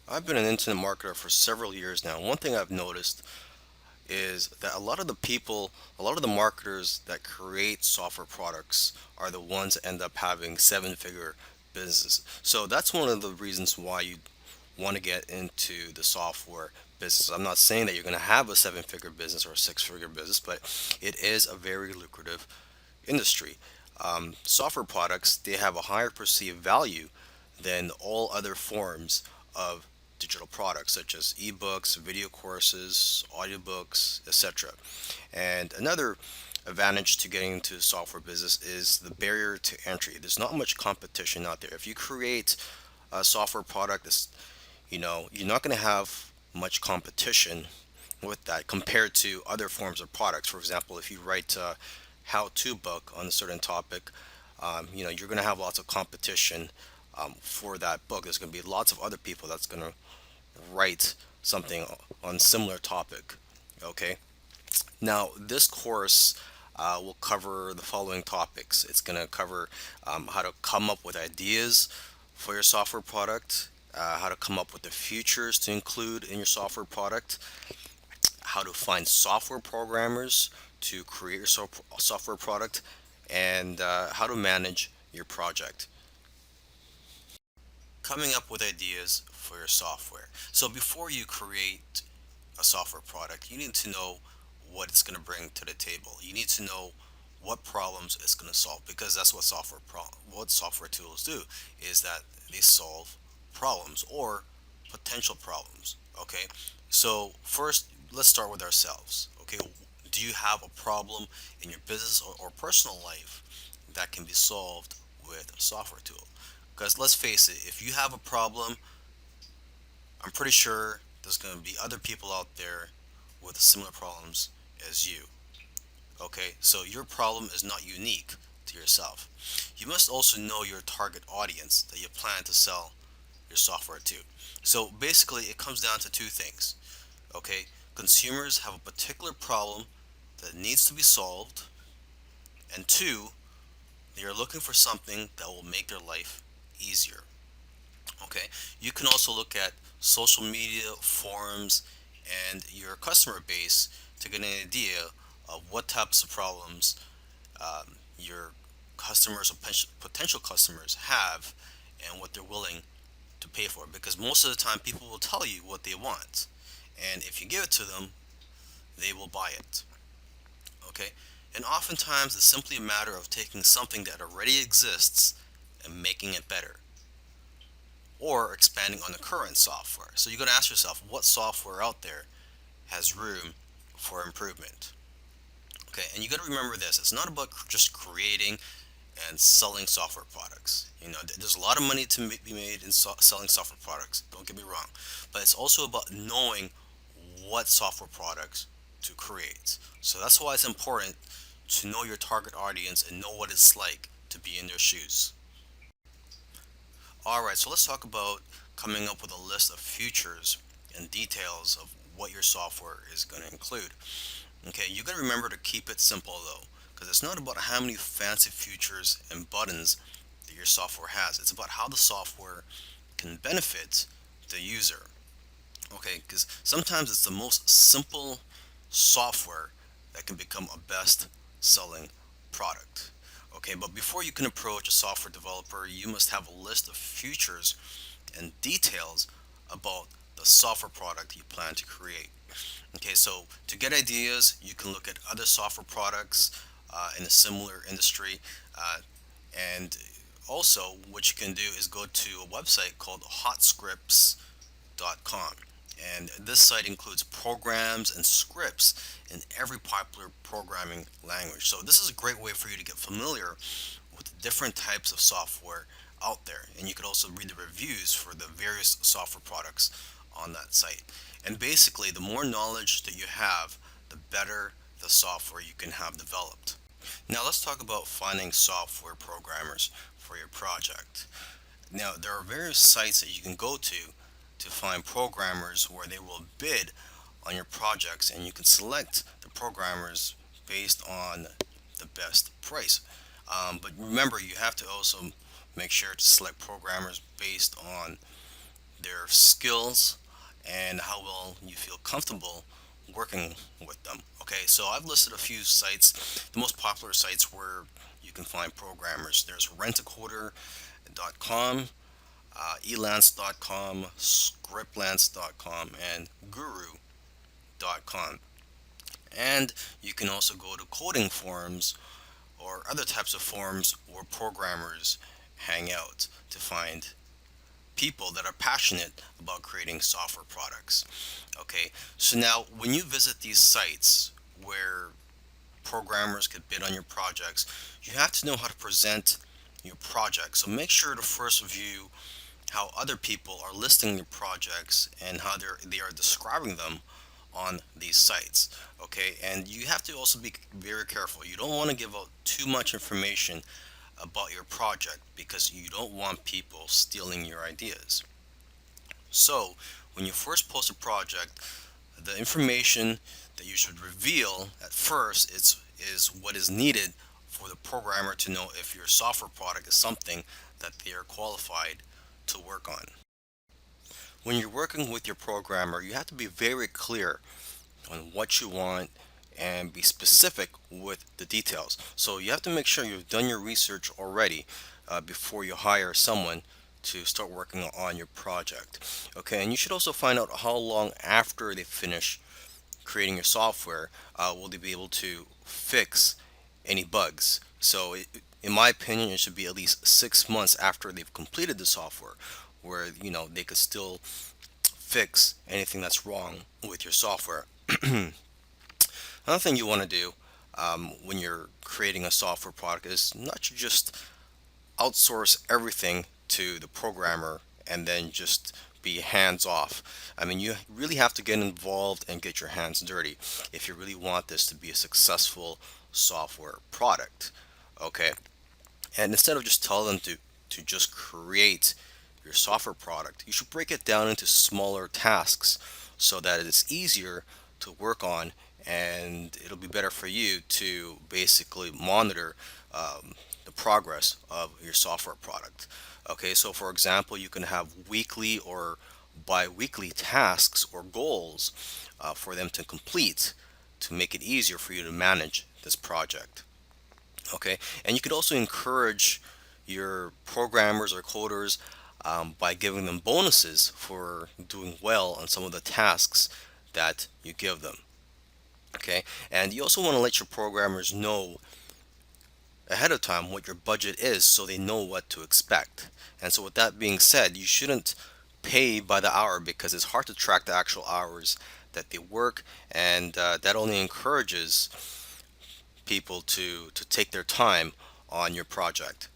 I've been an internet marketer for several years now. One thing I've noticed is that a lot of the marketers that create software products are the ones that end up having seven-figure businesses. So that's one of the reasons why you want to get into the software business. I'm not saying that you're going to have a seven-figure business or a six-figure business, but it is a very lucrative industry. Software products, they have a higher perceived value than all other forms of digital products such as ebooks, video courses, audiobooks, etc. And another advantage to getting into the software business is the barrier to entry. There's not much competition out there. If you create a software product that's, you're not going to have much competition with that compared to other forms of products. For example, if you write a how-to book on a certain topic, you're going to have lots of competition for that book. There's going to be lots of other people that's going to write something on similar topic. Okay. Now, this course will cover the following topics. It's going to cover how to come up with ideas for your software product, how to come up with the features to include in your software product, how to find software programmers to create your software product, and how to manage your project. Coming up with ideas for your software. So before you create a software product, you need to know what it's going to bring to the table. You need to know what problems it's going to solve, because that's what what software tools do, is that they solve problems or potential problems. Okay, so first let's start with ourselves. Okay, do you have a problem in your business or personal life that can be solved with a software tool? Because let's face it, if you have a problem, I'm pretty sure there's going to be other people out there with similar problems as you. Okay, so your problem is not unique to yourself. You must also know your target audience that you plan to sell your software to. So basically, it comes down to two things. Okay, consumers have a particular problem that needs to be solved, and two, they are looking for something that will make their life easier. Okay, you can also look at social media, forums, and your customer base to get an idea of what types of problems your customers or potential customers have and what they're willing to pay for. Because most of the time, people will tell you what they want, and if you give it to them, they will buy it. Okay, and oftentimes it's simply a matter of taking something that already exists and making it better, or expanding on the current software. So you got to ask yourself, what software out there has room for improvement? Okay, and you got to remember this: it's not about just creating and selling software products. There's a lot of money to be made in selling software products. Don't get me wrong, but it's also about knowing what software products to create. So that's why it's important to know your target audience and know what it's like to be in their shoes. All right, so let's talk about coming up with a list of features and details of what your software is going to include. Okay, you got to remember to keep it simple though, because it's not about how many fancy features and buttons that your software has. It's about how the software can benefit the user. Okay, because sometimes it's the most simple software that can become a best selling product. Okay, but before you can approach a software developer, you must have a list of features and details about the software product you plan to create. Okay, so to get ideas, you can look at other software products in a similar industry. And also, what you can do is go to a website called hotscripts.com. And this site includes programs and scripts in every popular programming language. So this is a great way for you to get familiar with the different types of software out there. And you could also read the reviews for the various software products on that site. And basically, the more knowledge that you have, the better the software you can have developed. Now let's talk about finding software programmers for your project. Now, there are various sites that you can go to find programmers where they will bid on your projects, and you can select the programmers based on the best price. But remember, you have to also make sure to select programmers based on their skills, and how well you feel comfortable working with them. Okay, so I've listed a few sites, the most popular sites where you can find programmers. There's rentacoder.com, elance.com, scriptlance.com, and guru.com. And you can also go to coding forums or other types of forums where programmers hang out to find people that are passionate about creating software products. Okay, so now when you visit these sites where programmers could bid on your projects, you have to know how to present your project. So make sure to first review how other people are listing your projects and how they are describing them on these sites. Okay, and you have to also be very careful. You don't want to give out too much information about your project because you don't want people stealing your ideas. So, when you first post a project, the information that you should reveal at first is what is needed for the programmer to know if your software product is something that they are qualified to work on. When you're working with your programmer, you have to be very clear on what you want and be specific with the details. So you have to make sure you've done your research already before you hire someone to start working on your project. Okay, and you should also find out how long after they finish creating your software will they be able to fix any bugs. So in my opinion, it should be at least 6 months after they've completed the software, where they could still fix anything that's wrong with your software. Another thing you want to do when you're creating a software product is not to just outsource everything to the programmer and then just be hands off. I mean, you really have to get involved and get your hands dirty if you really want this to be a successful software product. Okay, and instead of just telling them to just create your software product, you should break it down into smaller tasks so that it's easier to work on, and it'll be better for you to basically monitor the progress of your software product. Okay, so for example, you can have weekly or bi-weekly tasks or goals for them to complete to make it easier for you to manage this project. Okay, and you could also encourage your programmers or coders by giving them bonuses for doing well on some of the tasks that you give them. Okay, and you also want to let your programmers know ahead of time what your budget is so they know what to expect. And so, with that being said, you shouldn't pay by the hour because it's hard to track the actual hours that they work, and that only encourages people to take their time on your project.